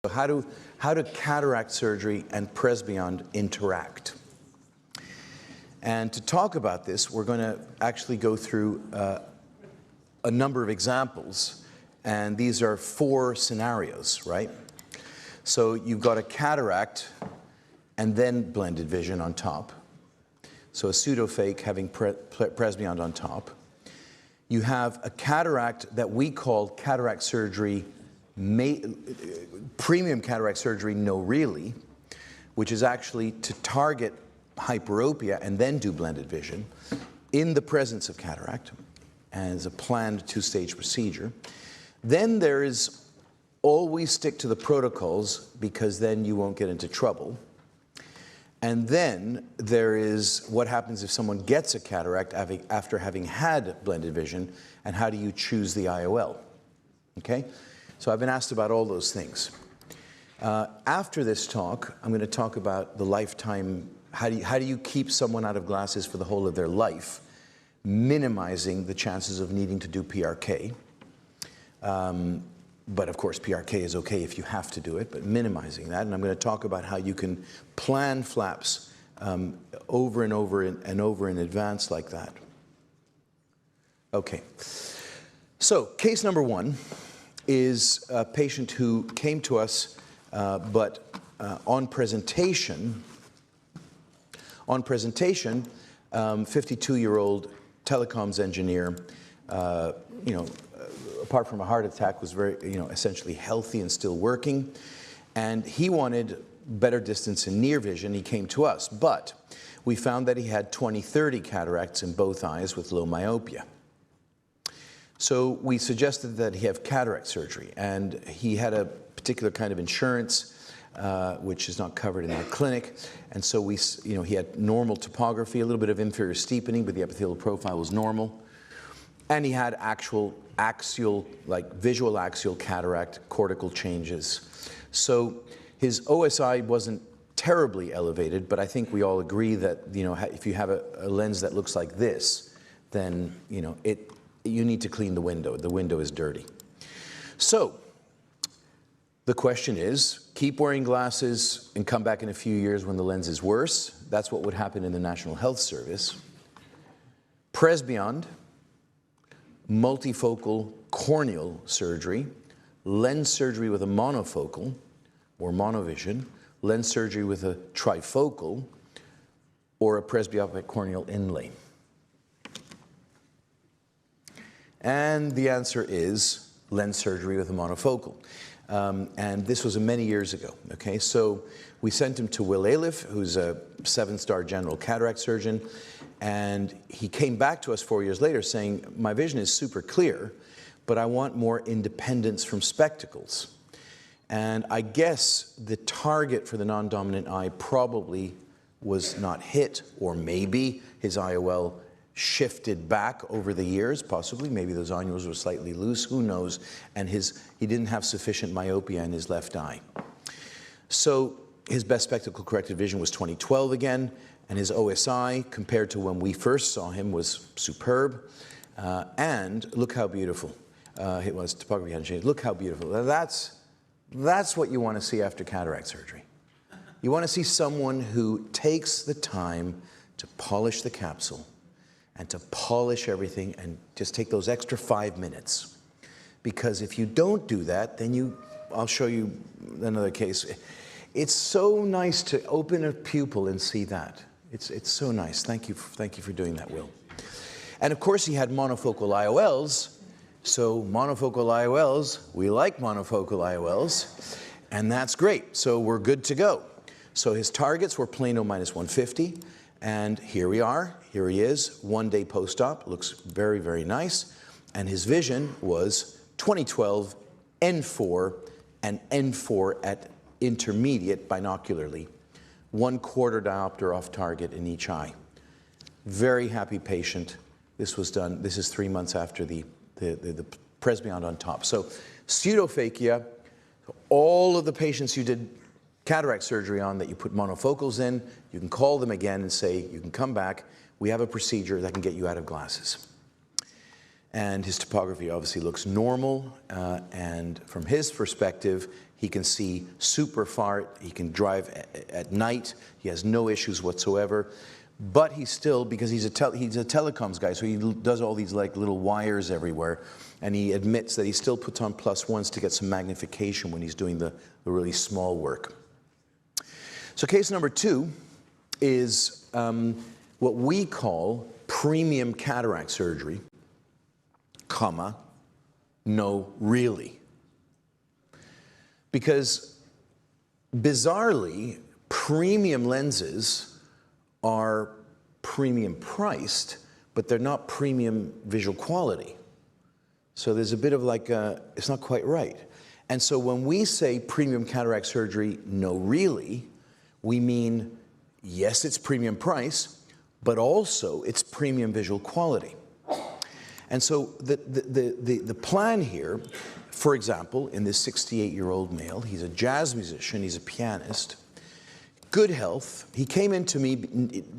So how do cataract surgery and PRESBYOND interact? And to talk about this, we're going to actually go through a number of examples, and these are 4 scenarios, right? So you've got a cataract and then blended vision on top. So a pseudo-fake having PRESBYOND on top. You have a cataract that we call cataract surgery, premium cataract surgery, no really, which is actually to target hyperopia and then do blended vision in the presence of cataract as a planned 2-stage procedure. Then there is always stick to the protocols because then you won't get into trouble. And then there is what happens if someone gets a cataract after having had blended vision, and how do you choose the IOL? Okay? So I've been asked about all those things. After this talk, I'm going to talk about the lifetime, how do you keep someone out of glasses for the whole of their life, minimizing the chances of needing to do PRK. But of course, PRK is okay if you have to do it, but minimizing that. And I'm going to talk about how you can plan flaps over and over and over in advance like that. Okay. So case number 1 is a patient who came to us, but on presentation, 52-year-old telecoms engineer, apart from a heart attack, was very, essentially healthy and still working. And he wanted better distance in near vision. He came to us, but we found that he had 20/30 cataracts in both eyes with low myopia. So we suggested that he have cataract surgery, and he had a particular kind of insurance which is not covered in our clinic. And so he had normal topography, a little bit of inferior steepening, but the epithelial profile was normal. And he had actual axial, like visual axial cataract, cortical changes. So his OSI wasn't terribly elevated, but I think we all agree that, if you have a lens that looks like this, then, you need to clean the window. The window is dirty. So the question is, keep wearing glasses and come back in a few years when the lens is worse. That's what would happen in the National Health Service. PRESBYOND, multifocal corneal surgery, lens surgery with a monofocal or monovision, lens surgery with a trifocal, or a presbyopic corneal inlay. And the answer is lens surgery with a monofocal. And this was many years ago, okay? So we sent him to Will Aliff, who's a 7-star general cataract surgeon, and he came back to us 4 years later saying, my vision is super clear, but I want more independence from spectacles. And I guess the target for the non-dominant eye probably was not hit, or maybe his IOL shifted back over the years, possibly. Maybe those annuals were slightly loose, who knows? And he didn't have sufficient myopia in his left eye. So his best spectacle corrected vision was 2012 again, and his OSI, compared to when we first saw him, was superb. And look how beautiful. It was topography hadn't changed. Look how beautiful. That's what you want to see after cataract surgery. You want to see someone who takes the time to polish the capsule and to polish everything and just take those extra 5 minutes. Because if you don't do that, then I'll show you another case. It's so nice to open a pupil and see that. It's so nice. Thank you for doing that, Will. And of course, he had monofocal IOLs. So monofocal IOLs, we like monofocal IOLs, and that's great. So we're good to go. So his targets were plano -150, and here we are. Here he is, 1 day post-op. Looks very, very nice. And his vision was 2012 N4 and N4 at intermediate binocularly. 1/4 diopter off target in each eye. Very happy patient. This was done, this is 3 months after the PRESBYOND on top. So pseudophakia, all of the patients you did cataract surgery on that you put monofocals in, you can call them again and say, you can come back, we have a procedure that can get you out of glasses. and his topography obviously looks normal, and from his perspective, he can see super far, he can drive at night, he has no issues whatsoever, but he's still, because he's a telecoms guy, so he does all these like little wires everywhere, and he admits that he still puts on +1s to get some magnification when he's doing the really small work. So case number 2 is what we call premium cataract surgery, comma, no really. Because bizarrely, premium lenses are premium priced, but they're not premium visual quality. So there's a bit of like, it's not quite right. And so when we say premium cataract surgery, no really, we mean, yes, it's premium price, but also it's premium visual quality. And so the plan here, for example, in this 68-year-old male, he's a jazz musician, he's a pianist, good health. He came into me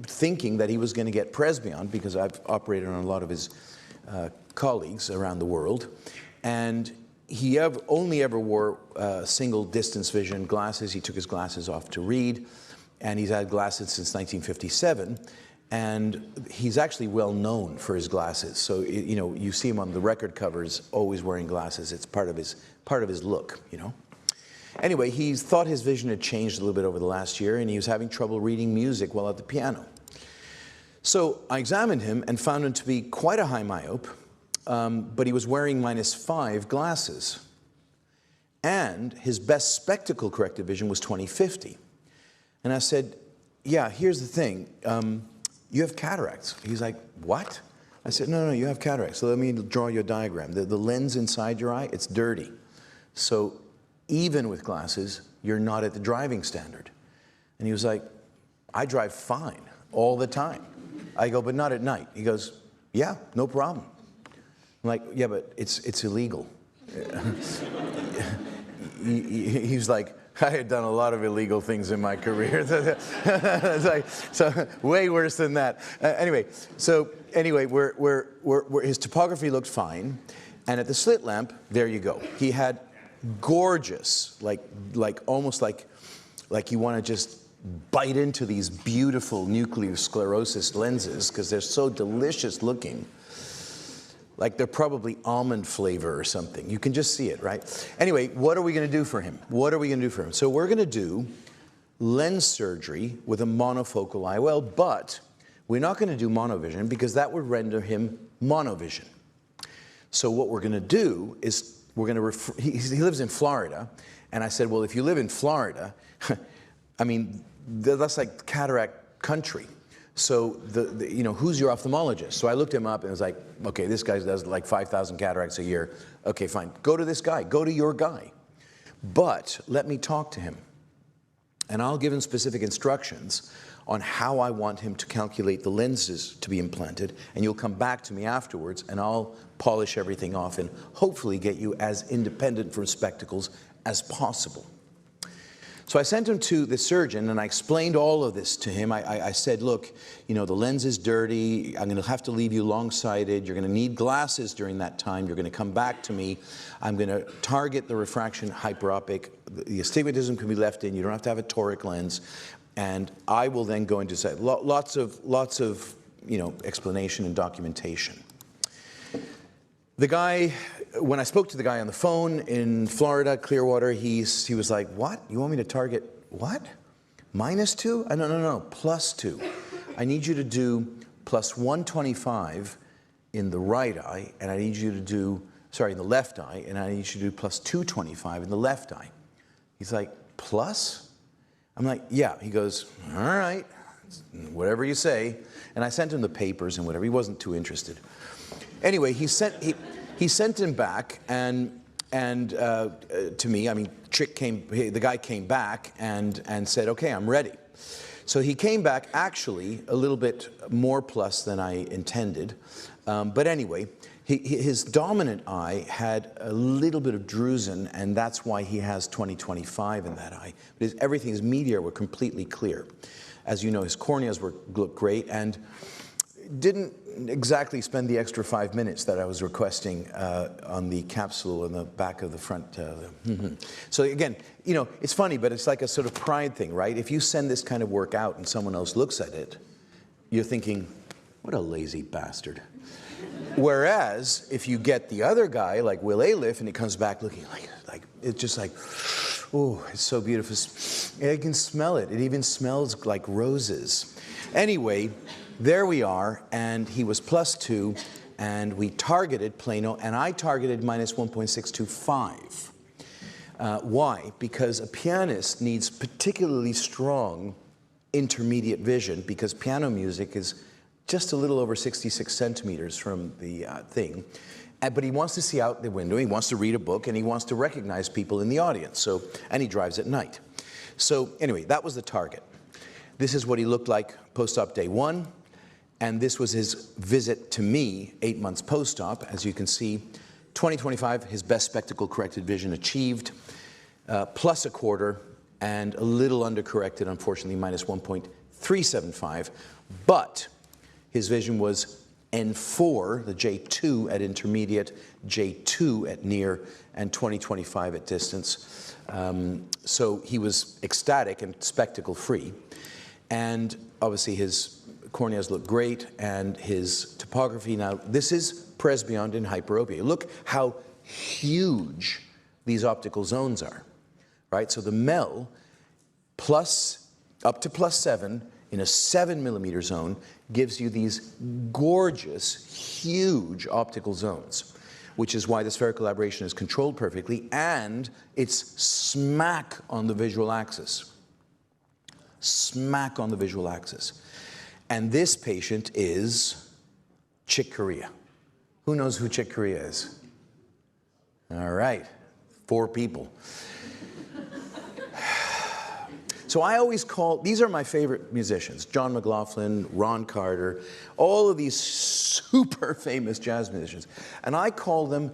thinking that he was going to get PRESBYOND, because I've operated on a lot of his colleagues around the world, and he only ever wore single distance vision glasses. He took his glasses off to read, and he's had glasses since 1957. And he's actually well known for his glasses. So, you know, you see him on the record covers always wearing glasses. It's part of his look, you know. Anyway, he thought his vision had changed a little bit over the last year, and he was having trouble reading music while at the piano. So I examined him and found him to be quite a high myope, but he was wearing -5 glasses. And his best spectacle corrected vision was 20/50. And I said, yeah, here's the thing. You have cataracts. He's like, what? I said, no, you have cataracts. So let me draw you a diagram. The lens inside your eye, it's dirty. So even with glasses, you're not at the driving standard. And he was like, I drive fine all the time. I go, but not at night. He goes, yeah, no problem. I'm like, yeah, but it's illegal. He's like, I had done a lot of illegal things in my career. It's like, so way worse than that. Anyway, his topography looked fine, and at the slit lamp, there you go. He had gorgeous, almost like you want to just bite into these beautiful nuclear sclerosis lenses because they're so delicious looking. Like they're probably almond flavor or something. You can just see it, right? Anyway, what are we going to do for him? So we're going to do lens surgery with a monofocal IOL, but we're not going to do monovision because that would render him monovision. So what we're going to do is we're going to he lives in Florida, and I said, well, if you live in Florida, I mean, that's like cataract country. So, you know, who's your ophthalmologist? So I looked him up and was like, okay, this guy does like 5,000 cataracts a year. Okay, fine. Go to this guy. Go to your guy. But let me talk to him. And I'll give him specific instructions on how I want him to calculate the lenses to be implanted. And you'll come back to me afterwards, and I'll polish everything off and hopefully get you as independent from spectacles as possible. So I sent him to the surgeon, and I explained all of this to him. I said, look, you know, the lens is dirty. I'm going to have to leave you long-sighted. You're going to need glasses during that time. You're going to come back to me. I'm going to target the refraction hyperopic. The astigmatism can be left in. You don't have to have a toric lens. And I will then go into lots of you know, explanation and documentation. The guy, when I spoke to the guy on the phone in Florida, Clearwater, he was like, what? You want me to target what? -2? No, +2. I need you to do +125 in the right eye, and I need you to do, in the left eye, and I need you to do +225 in the left eye. He's like, plus? I'm like, yeah. He goes, all right, whatever you say. And I sent him the papers and whatever. He wasn't too interested. Anyway, he sent him back and to me. I mean, the guy came back and said, okay, I'm ready. So he came back actually a little bit more plus than I intended. But anyway, his dominant eye had a little bit of drusen, and that's why he has 20/25 in that eye. But his media were completely clear. As you know, his corneas looked great, and didn't exactly spend the extra 5 minutes that I was requesting on the capsule in the back of the front. So again, you know, it's funny, but it's like a sort of pride thing, right? If you send this kind of work out and someone else looks at it, you're thinking, what a lazy bastard. Whereas if you get the other guy, like Will Aliff, and he comes back looking like it's just like, oh, it's so beautiful. I can smell it. It even smells like roses. Anyway, there we are, and he was +2, and we targeted Plano, and I targeted -1.625. Why? Because a pianist needs particularly strong intermediate vision, because piano music is just a little over 66 centimeters from the thing. But he wants to see out the window, he wants to read a book, and he wants to recognize people in the audience. So, and he drives at night. So anyway, that was the target. This is what he looked like post-op day 1. And this was his visit to me 8 months post-op. As you can see, 20/25, his best spectacle corrected vision achieved, +1/4, and a little under-corrected, unfortunately, -1.375. But his vision was N4, the J2 at intermediate, J2 at near, and 20/25 at distance. So he was ecstatic and spectacle-free. And obviously his corneas look great, and his topography. Now, this is PRESBYOND in hyperopia. Look how huge these optical zones are, right? So the MEL up to +7 in a 7mm zone gives you these gorgeous, huge optical zones, which is why the spherical aberration is controlled perfectly, and it's smack on the visual axis. Smack on the visual axis. And this patient is Chick Corea. Who knows who Chick Corea is? All right, 4 people. So I always call, these are my favorite musicians, John McLaughlin, Ron Carter, all of these super famous jazz musicians. And I call them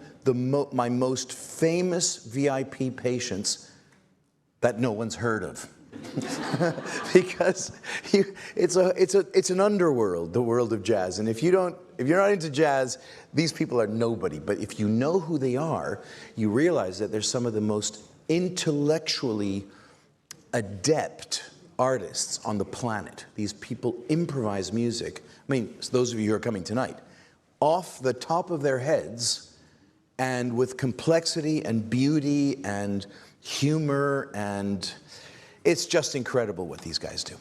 my most famous VIP patients that no one's heard of. Because it's an underworld, the world of jazz. And if you're not into jazz, these people are nobody. But if you know who they are, you realize that they're some of the most intellectually adept artists on the planet. These people improvise music. I mean, those of you who are coming tonight, off the top of their heads, and with complexity and beauty and humor, and it's just incredible what these guys do.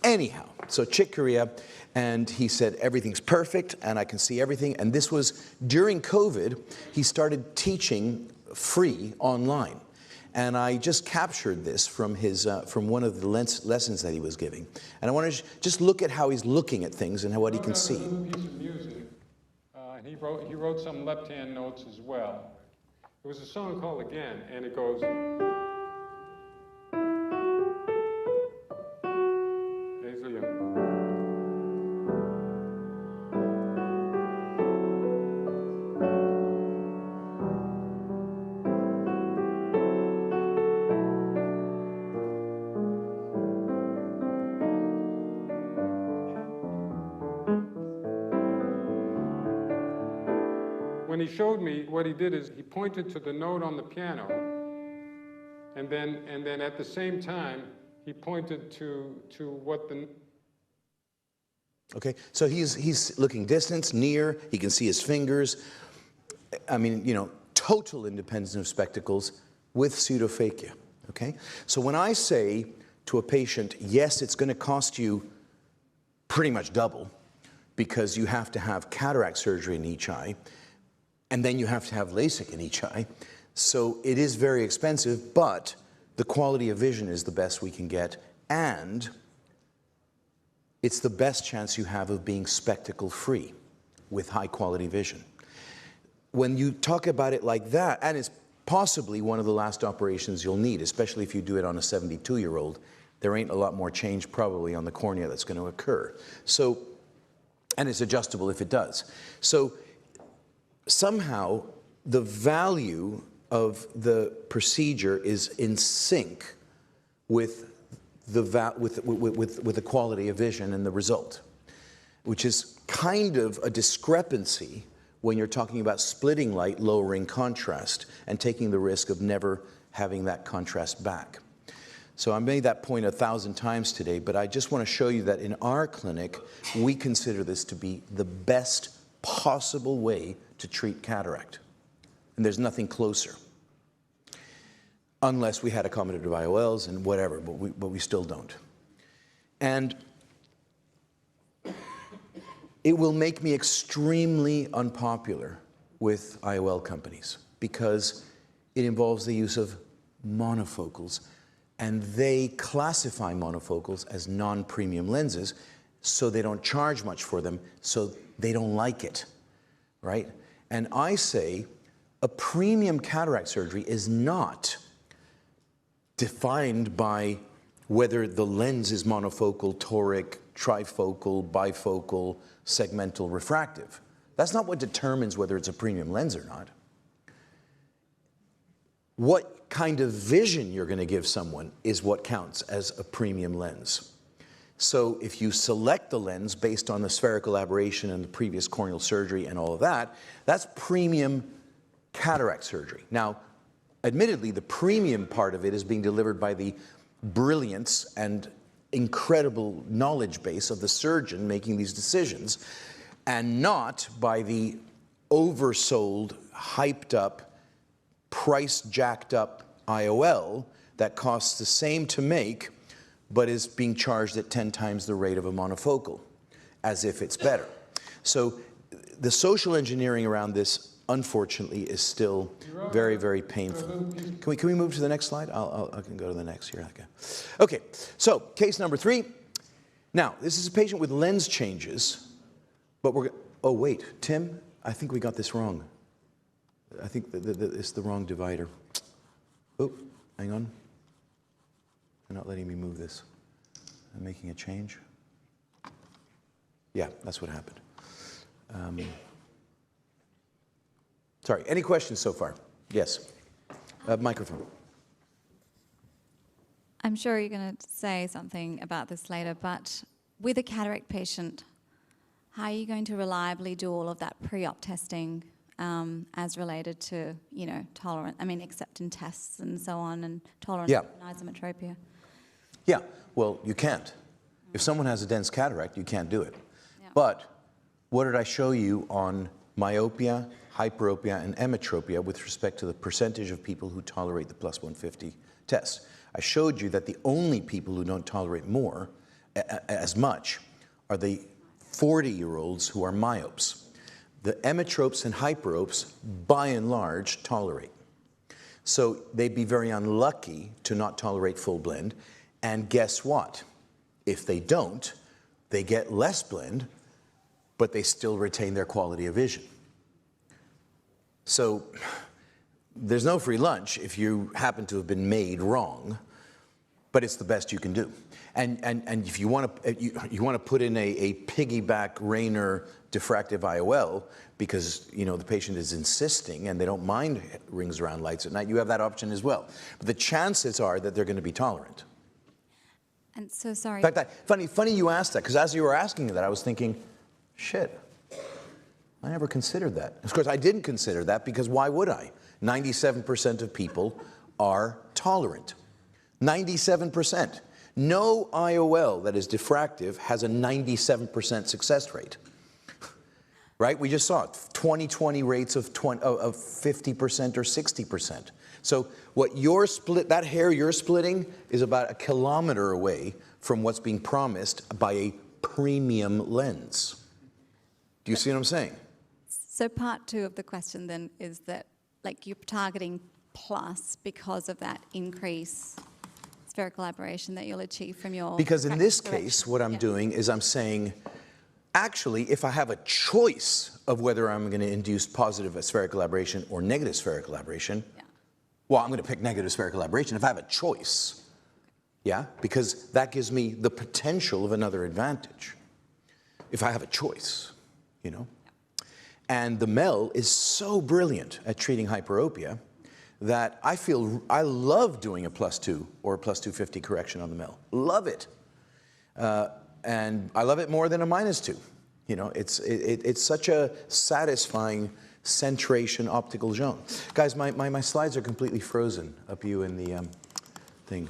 Anyhow, so Chick Corea, and he said everything's perfect and I can see everything. And this was during COVID. He started teaching free online. And I just captured this from his from one of the lessons that he was giving. And I want to just look at how he's looking at things and what he can see. Piece of music. And he wrote some left-hand notes as well. It was a song called Again, and it goes. When he showed me, what he did is he pointed to the note on the piano, and then at the same time he pointed to what the. Okay, so he's looking distance, near. He can see his fingers. I mean, you know, total independence of spectacles with pseudophakia. Okay, so when I say to a patient, yes, it's going to cost you pretty much double, because you have to have cataract surgery in each eye. And then you have to have LASIK in each eye. So it is very expensive, but the quality of vision is the best we can get. And it's the best chance you have of being spectacle-free with high-quality vision. When you talk about it like that, and it's possibly one of the last operations you'll need, especially if you do it on a 72-year-old, there ain't a lot more change probably on the cornea that's going to occur. So, and it's adjustable if it does. So, somehow, the value of the procedure is in sync with the quality of vision and the result. which is kind of a discrepancy when you're talking about splitting light, lowering contrast, and taking the risk of never having that contrast back. So I made that point 1,000 times today, but I just want to show you that in our clinic, we consider this to be the best possible way to treat cataract. And there's nothing closer. Unless we had accommodative IOLs and whatever, but we still don't. And it will make me extremely unpopular with IOL companies because it involves the use of monofocals, and they classify monofocals as non-premium lenses, so they don't charge much for them, so they don't like it, right? And I say a premium cataract surgery is not defined by whether the lens is monofocal, toric, trifocal, bifocal, segmental, refractive. That's not what determines whether it's a premium lens or not. What kind of vision you're going to give someone is what counts as a premium lens. So if you select the lens based on the spherical aberration and the previous corneal surgery and all of that, that's premium cataract surgery. Now, admittedly, the premium part of it is being delivered by the brilliance and incredible knowledge base of the surgeon making these decisions, and not by the oversold, hyped up, price jacked up IOL that costs the same to make, but is being charged at 10 times the rate of a monofocal, as if it's better. So the social engineering around this, unfortunately, is still very, very painful. Can we move to the next slide? I can go to the next here. Okay, so case number 3. Now, this is a patient with lens changes, but we're, oh wait, Tim, I think we got this wrong. I think it's the wrong divider. Oh, hang on. They're not letting me move this. I'm making a change. Yeah, that's what happened. Sorry, any questions so far? Yes. Microphone. I'm sure you're going to say something about this later, but with a cataract patient, how are you going to reliably do all of that pre-op testing as related to, you know, tolerance, I mean, acceptance tests and so on, and tolerance Yeah. and isometropia? Yeah, well, you can't. If someone has a dense cataract, you can't do it. Yeah. But what did I show you on myopia, hyperopia, and emetropia with respect to the percentage of people who tolerate the plus 150 test? I showed you that the only people who don't tolerate more, as much, are the 40-year-olds who are myopes. The emetropes and hyperopes, by and large, tolerate. So they'd be very unlucky to not tolerate full blend. And guess what? If they don't, they get less blend, but they still retain their quality of vision. So there's no free lunch if you happen to have been made wrong, but it's the best you can do. And if you want to put in a piggyback Rayner diffractive IOL because, you know, the patient is insisting and they don't mind rings around lights at night, you have that option as well. But the chances are that they're going to be tolerant. And so sorry. In fact, funny you asked that, because as you were asking that, I was thinking, shit, I never considered that. Of course, I didn't consider that because why would I? 97% of people are tolerant. 97%. No IOL that is diffractive has a 97% success rate. Right? We just saw it, 20/20 rates of 50% or 60%. So what you're that hair you're splitting is about 1 kilometer away from what's being promised by a premium lens. Do you see what I'm saying? So part 2 of the question then is that, like, you're targeting plus because of that increase spherical aberration that you'll achieve from your... Because in this case, what I'm doing is I'm saying, actually, if I have a choice of whether I'm going to induce positive spherical aberration or negative spherical aberration, well, I'm going to pick negative spherical aberration if I have a choice. Yeah? Because that gives me the potential of another advantage. If I have a choice, you know? And the MEL is so brilliant at treating hyperopia that I love doing a +2 or a +250 correction on the MEL. Love it. And I love it more than a -2. You know, it's such a satisfying centration optical zone. Guys, my slides are completely frozen up you in the thing.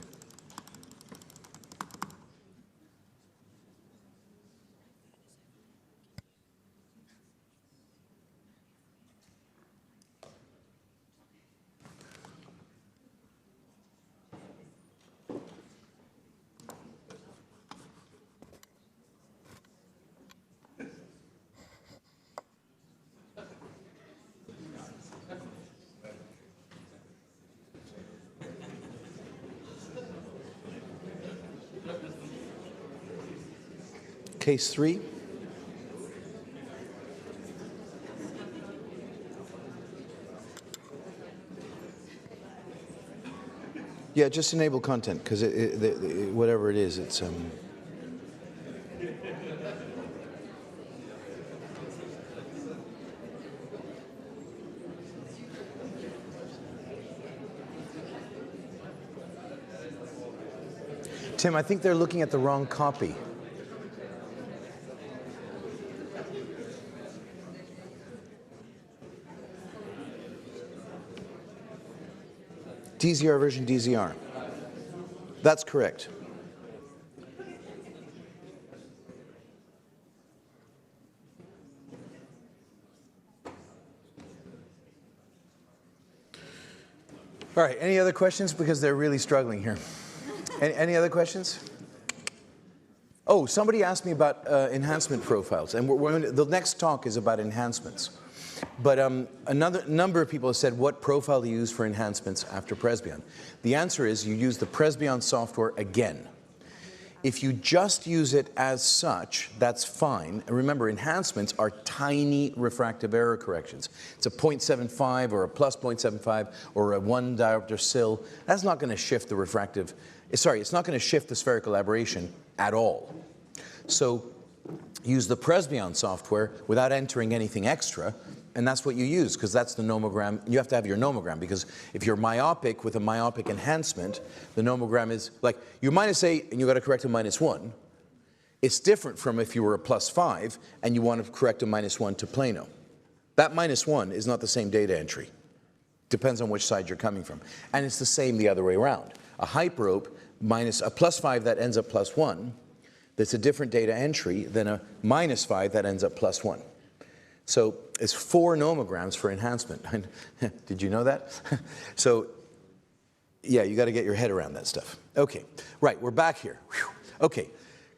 Case 3. Yeah, just enable content, because whatever it is, it's... Tim, I think they're looking at the wrong copy. DZR version DZR. That's correct. All right, any other questions? Because they're really struggling here. Any other questions? Oh, somebody asked me about enhancement profiles, and the next talk is about enhancements. But another number of people have said, what profile to use for enhancements after PRESBYOND? The answer is you use the PRESBYOND software again. If you just use it as such, that's fine. And remember, enhancements are tiny refractive error corrections. It's a 0.75 or a plus 0.75 or a 1 diopter sill. That's not going to shift the refractive, sorry, it's not going to shift the spherical aberration at all. So use the PRESBYOND software without entering anything extra, and that's what you use, because that's the nomogram. You have to have your nomogram, because if you're myopic with a myopic enhancement, the nomogram is like, you're -8 and you got to correct a -1. It's different from if you were a +5 and you want to correct a -1 to plano. That -1 is not the same data entry. Depends on which side you're coming from. And it's the same the other way around. A hyperope minus a +5 that ends up +1, that's a different data entry than a -5 that ends up +1. So it's 4 nomograms for enhancement. Did you know that? So yeah, you got to get your head around that stuff. Okay, right, we're back here. Whew. Okay,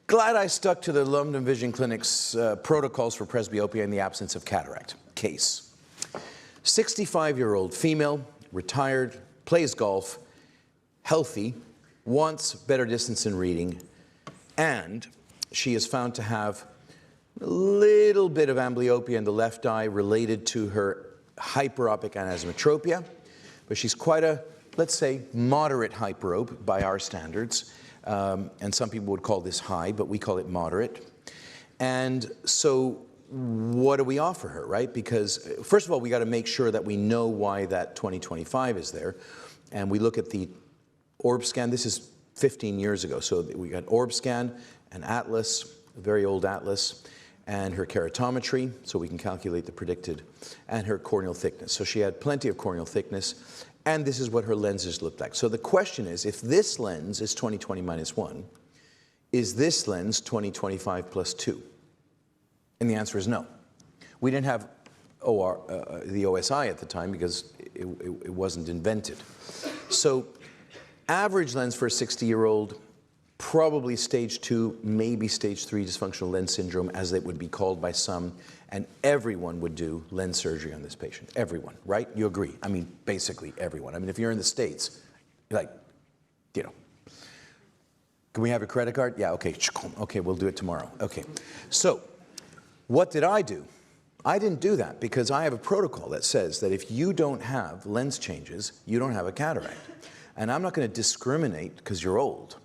glad I stuck to the London Vision Clinic's protocols for presbyopia in the absence of cataract. Case. 65-year-old female, retired, plays golf, healthy, wants better distance in reading, and she is found to have a little bit of amblyopia in the left eye related to her hyperopic anisometropia, but she's quite a, let's say, moderate hyperope by our standards, and some people would call this high, but we call it moderate. And so what do we offer her, right? Because first of all, we got to make sure that we know why that 20/25 is there, and we look at the orb scan. This is 15 years ago, so we got orb scan, an atlas, a very old atlas, and her keratometry, so we can calculate the predicted, and her corneal thickness. So she had plenty of corneal thickness, and this is what her lenses looked like. So the question is, if this lens is 20/20 -1, is this lens 20/25 +2? And the answer is no. We didn't have the OSI at the time because it wasn't invented. So average lens for a 60-year-old, probably stage 2, maybe stage 3 dysfunctional lens syndrome, as it would be called by some, and everyone would do lens surgery on this patient. Everyone, right? You agree? I mean, basically everyone. I mean, if you're in the States, you're like, you know, can we have a credit card? Yeah, okay. Okay, we'll do it tomorrow. Okay. So what did I do? I didn't do that because I have a protocol that says that if you don't have lens changes, you don't have a cataract. And I'm not going to discriminate because you're old.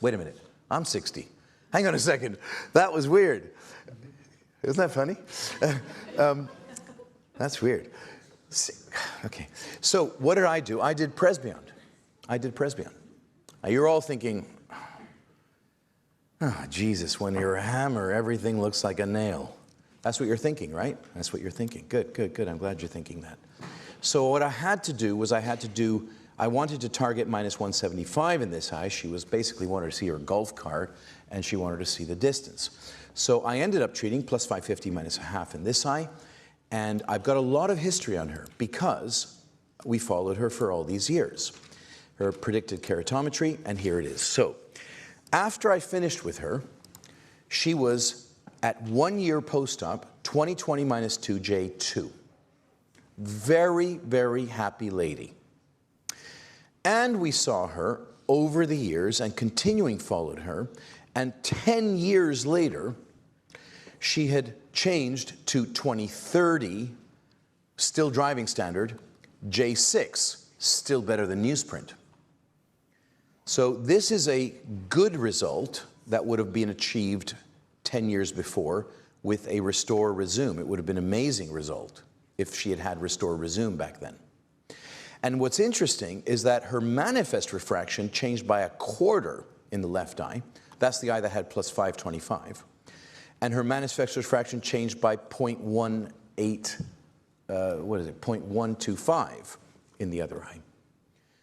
Wait a minute, I'm 60. Hang on a second, that was weird. Isn't that funny? That's weird. Okay, so what did I do? I did PRESBYOND. I did PRESBYOND. Now you're all thinking, Ah, Jesus, when you're a hammer, everything looks like a nail. That's what you're thinking, right? That's what you're thinking. Good, good, good. I'm glad you're thinking that. So what I had to do was I wanted to target -175 in this eye. She was basically wanted to see her golf cart, and she wanted to see the distance. So I ended up treating +550 -0.5 in this eye, and I've got a lot of history on her because we followed her for all these years. Her predicted keratometry, and here it is. So after I finished with her, she was at 1 year post-op, 20/20 -2 J2. Very, very happy lady. And we saw her over the years and continuing followed her, and 10 years later, she had changed to 20/30, still driving standard, J6, still better than newsprint. So this is a good result that would have been achieved 10 years before with a restore resume. It would have been an amazing result if she had had restore resume back then. And what's interesting is that her manifest refraction changed by 1/4 in the left eye. That's the eye that had +525. And her manifest refraction changed by 0.125 in the other eye.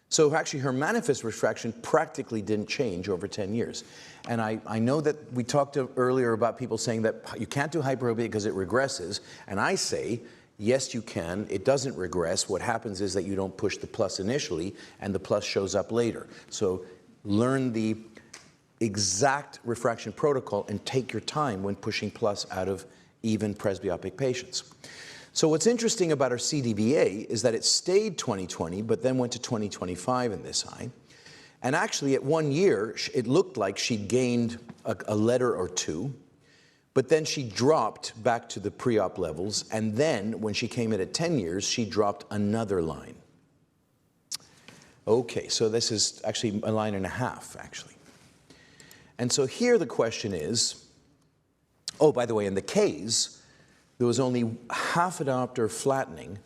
So actually her manifest refraction practically didn't change over 10 years. And I know that we talked earlier about people saying that you can't do hyperopia because it regresses. And I say, yes, you can. It doesn't regress. What happens is that you don't push the plus initially, and the plus shows up later. So learn the exact refraction protocol and take your time when pushing plus out of even presbyopic patients. So what's interesting about our CDVA is that it stayed 20/20, but then went to 20/25 in this eye. And actually at 1 year, it looked like she gained a letter or two, but then she dropped back to the pre-op levels, and then when she came in at 10 years, she dropped another line. Okay, so this is actually 1.5 lines, actually. And so here the question is, oh, by the way, in the Ks, there was only half a diopter flattening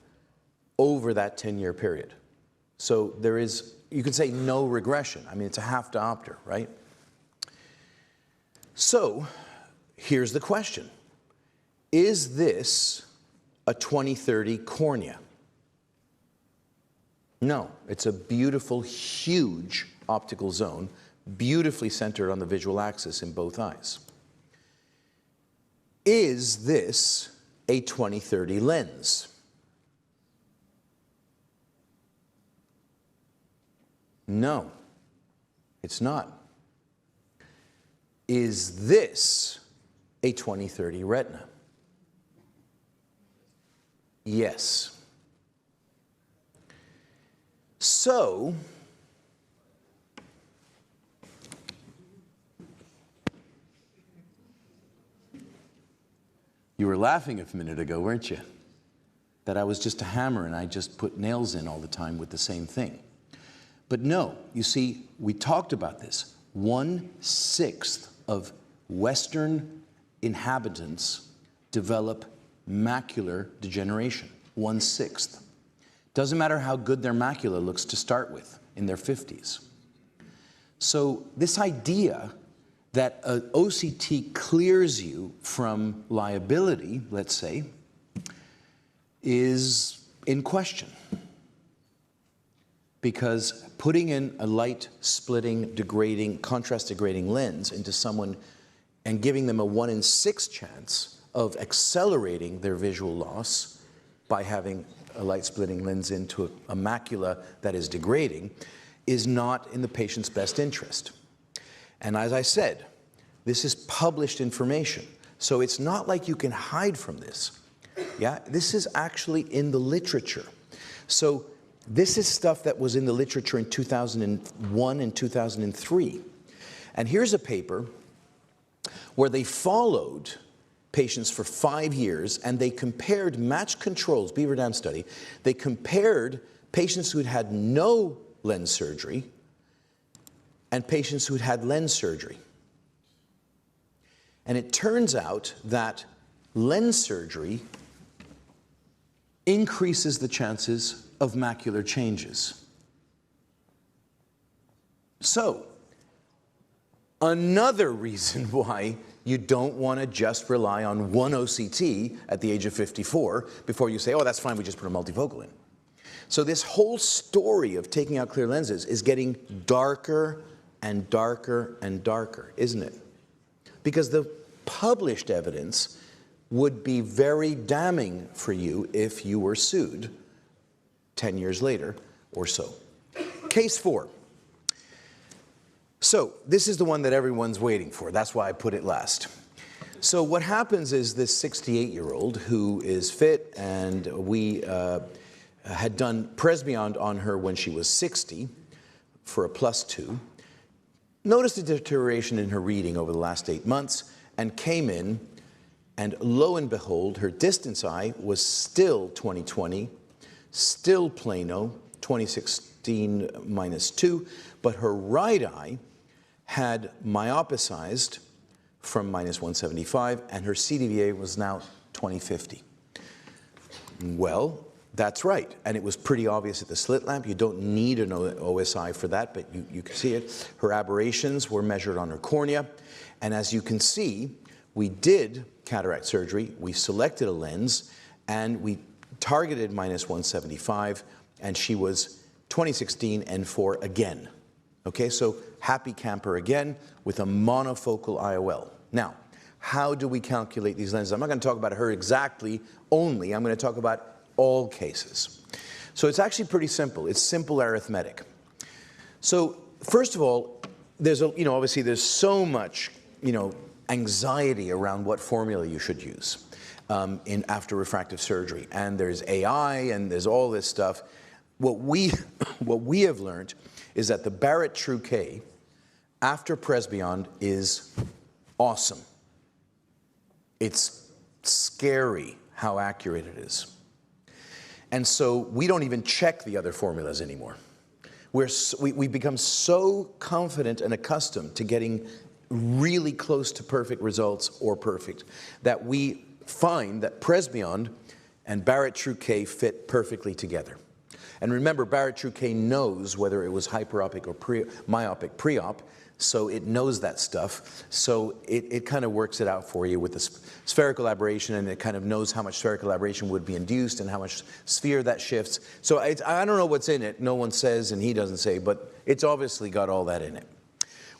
over that 10-year period. So there is, you could say, no regression. I mean, it's a half diopter, right? So here's the question. Is this a 20/30 cornea? No, it's a beautiful, huge optical zone, beautifully centered on the visual axis in both eyes. Is this a 20/30 lens? No, it's not. Is this a 20/30 retina? Yes. So, you were laughing a minute ago, weren't you? That I was just a hammer and I just put nails in all the time with the same thing. But no, you see, we talked about this. 1/6 of Western inhabitants develop macular degeneration. 1/6. Doesn't matter how good their macula looks to start with in their 50s. So this idea that an OCT clears you from liability, let's say, is in question. Because putting in a light splitting, degrading, contrast degrading lens into someone and giving them a 1 in 6 chance of accelerating their visual loss by having a light splitting lens into a macula that is degrading is not in the patient's best interest. And as I said, this is published information. So it's not like you can hide from this. Yeah, this is actually in the literature. So this is stuff that was in the literature in 2001 and 2003. And here's a paper where they followed patients for 5 years and they compared matched controls, Beaver Dam study. They compared patients who'd had no lens surgery and patients who'd had lens surgery. And it turns out that lens surgery increases the chances of macular changes. So, Another reason why you don't want to just rely on one OCT at the age of 54 before you say, oh, that's fine, we just put a multifocal in. So this whole story of taking out clear lenses is getting darker and darker and darker, isn't it? Because the published evidence would be very damning for you if you were sued 10 years later or so. Case 4. So this is the one that everyone's waiting for. That's why I put it last. So what happens is this 68-year-old who is fit, and we had done PRESBYOND on her when she was 60 for a +2, noticed a deterioration in her reading over the last 8 months, and came in, and lo and behold, her distance eye was still 20/20, still plano, 20/16 -2, but her right eye had myopicized from -175, and her CDVA was now 20/50. Well, that's right, and it was pretty obvious at the slit lamp. You don't need an OSI for that, but you can see it. Her aberrations were measured on her cornea, and as you can see, we did cataract surgery, we selected a lens, and we targeted -175, and she was 20/16 N4 again. Okay, so happy camper again with a monofocal IOL. Now, how do we calculate these lenses? I'm not going to talk about her exactly only. I'm going to talk about all cases. So it's actually pretty simple. It's simple arithmetic. So first of all, there's obviously there's so much anxiety around what formula you should use in after refractive surgery, and there's AI and there's all this stuff. What we have learned is that the Barrett True K after PRESBYOND is awesome. It's scary how accurate it is. And so we don't even check the other formulas anymore. We've become so confident and accustomed to getting really close to perfect results or perfect that we find that PRESBYOND and Barrett True K fit perfectly together. And remember, Barrett True K knows whether it was hyperopic or myopic pre-op, so it knows that stuff. So it kind of works it out for you with the spherical aberration, and it kind of knows how much spherical aberration would be induced and how much sphere that shifts. So I don't know what's in it. No one says, and he doesn't say, but it's obviously got all that in it.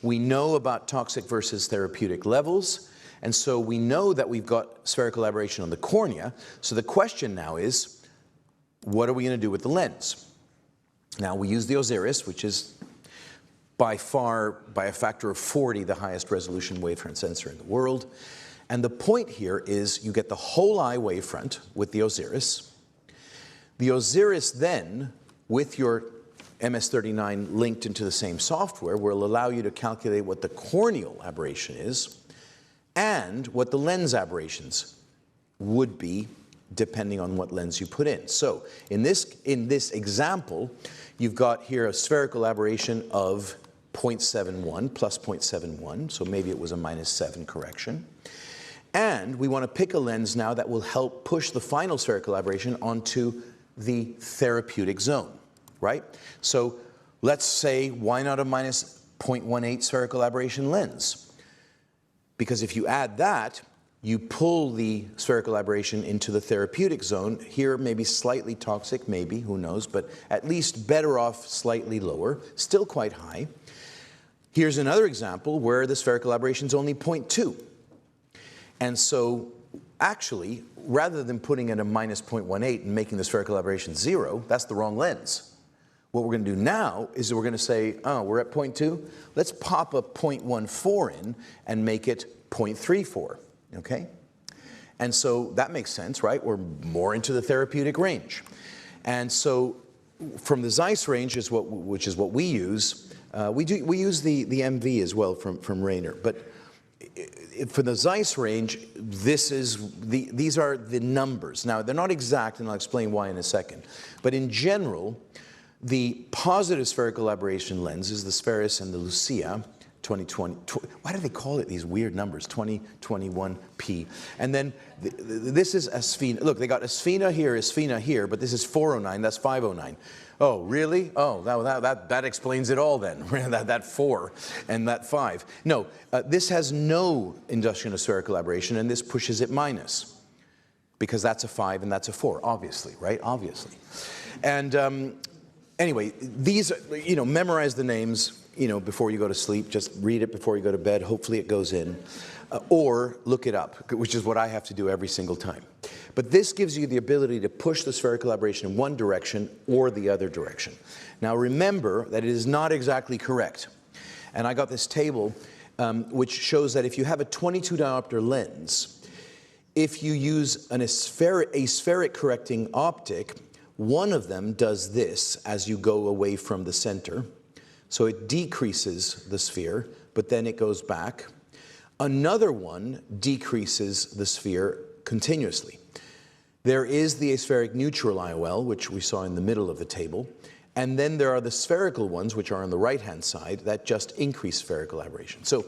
We know about toxic versus therapeutic levels, and so we know that we've got spherical aberration on the cornea. So the question now is, what are we going to do with the lens? Now, we use the Osiris, which is by far, by a factor of 40, the highest resolution wavefront sensor in the world. And the point here is you get the whole eye wavefront with the Osiris. The Osiris then, with your MS-39 linked into the same software, will allow you to calculate what the corneal aberration is and what the lens aberrations would be depending on what lens you put in. So in this example, you've got here a spherical aberration of 0.71 plus 0.71, so maybe it was a -7 correction. And we want to pick a lens now that will help push the final spherical aberration onto the therapeutic zone, right? So let's say, why not a -0.18 spherical aberration lens? Because if you add that, you pull the spherical aberration into the therapeutic zone. Here, maybe slightly toxic, maybe, who knows, but at least better off slightly lower, still quite high. Here's another example where the spherical aberration is only 0.2. And so, actually, rather than putting in a -0.18 and making the spherical aberration 0, that's the wrong lens. What we're going to do now is we're going to say, oh, we're at 0.2, let's pop a 0.14 in and make it 0.34. Okay? And so that makes sense, right? We're more into the therapeutic range. And so from the Zeiss range, which is what we use, we use the MV as well from Rayner. But for the Zeiss range, these are the numbers. Now, they're not exact, and I'll explain why in a second. But in general, the positive spherical aberration lenses, the Spheris and the Lucia, 2020. Why do they call it these weird numbers? 2021P. And then this is asphena. Look, they got asphena here, but this is 409, that's 509. Oh, really? Oh, that explains it all then, that 4 and that 5. No, this has no induction of spherical aberration, and this pushes it minus, because that's a 5 and that's a 4, obviously, right? Obviously. And anyway, these, memorize the names, before you go to sleep. Just read it before you go to bed. Hopefully it goes in. Or look it up, which is what I have to do every single time. But this gives you the ability to push the spherical aberration in one direction or the other direction. Now remember that it is not exactly correct. And I got this table which shows that if you have a 22 diopter lens, if you use a spheric correcting optic, one of them does this as you go away from the center. So it decreases the sphere, but then it goes back. Another one decreases the sphere continuously. There is the aspheric neutral IOL, which we saw in the middle of the table. And then there are the spherical ones, which are on the right-hand side, that just increase spherical aberration. So,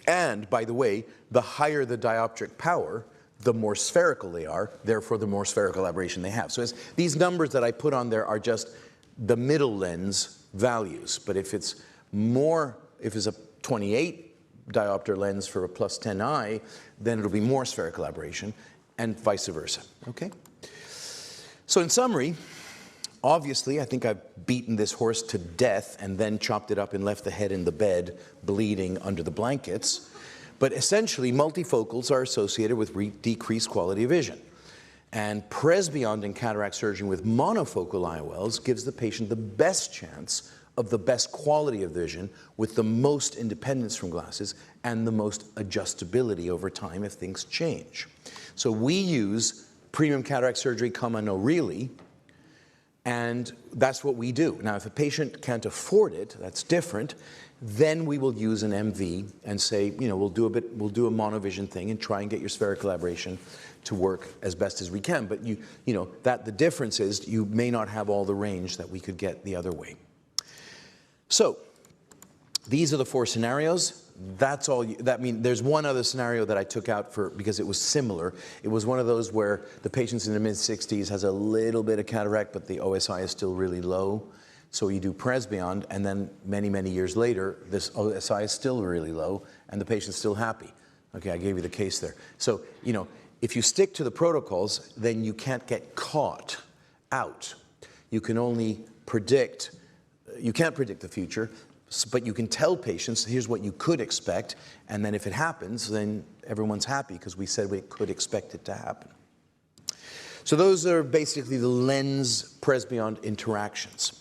and by the way, the higher the dioptric power, the more spherical they are, therefore the more spherical aberration they have. So these numbers that I put on there are just the middle lens values. But if it's a 28 diopter lens for a plus 10i, then it'll be more spherical aberration, and vice versa, okay? So in summary, obviously, I think I've beaten this horse to death and then chopped it up and left the head in the bed bleeding under the blankets. But essentially, multifocals are associated with decreased quality of vision. And PRESBYOND in cataract surgery with monofocal IOLs gives the patient the best chance of the best quality of vision with the most independence from glasses and the most adjustability over time if things change. So we use premium cataract surgery, no really, and that's what we do. Now, if a patient can't afford it, that's different. Then we will use an MV and say, we'll do a monovision thing and try and get your spherical aberration to work as best as we can. But the difference is you may not have all the range that we could get the other way. So these are the 4 scenarios. That's all. There's one other scenario that I took out because it was similar. It was one of those where the patient's in their mid-60s, has a little bit of cataract, but the OSI is still really low. So you do PRESBYOND, and then many, many years later, this OSI is still really low, and the patient's still happy. Okay, I gave you the case there. So, if you stick to the protocols, then you can't get caught out. You can only predict, you can't predict the future, but you can tell patients, here's what you could expect, and then if it happens, then everyone's happy because we said we could expect it to happen. So those are basically the lens PRESBYOND interactions.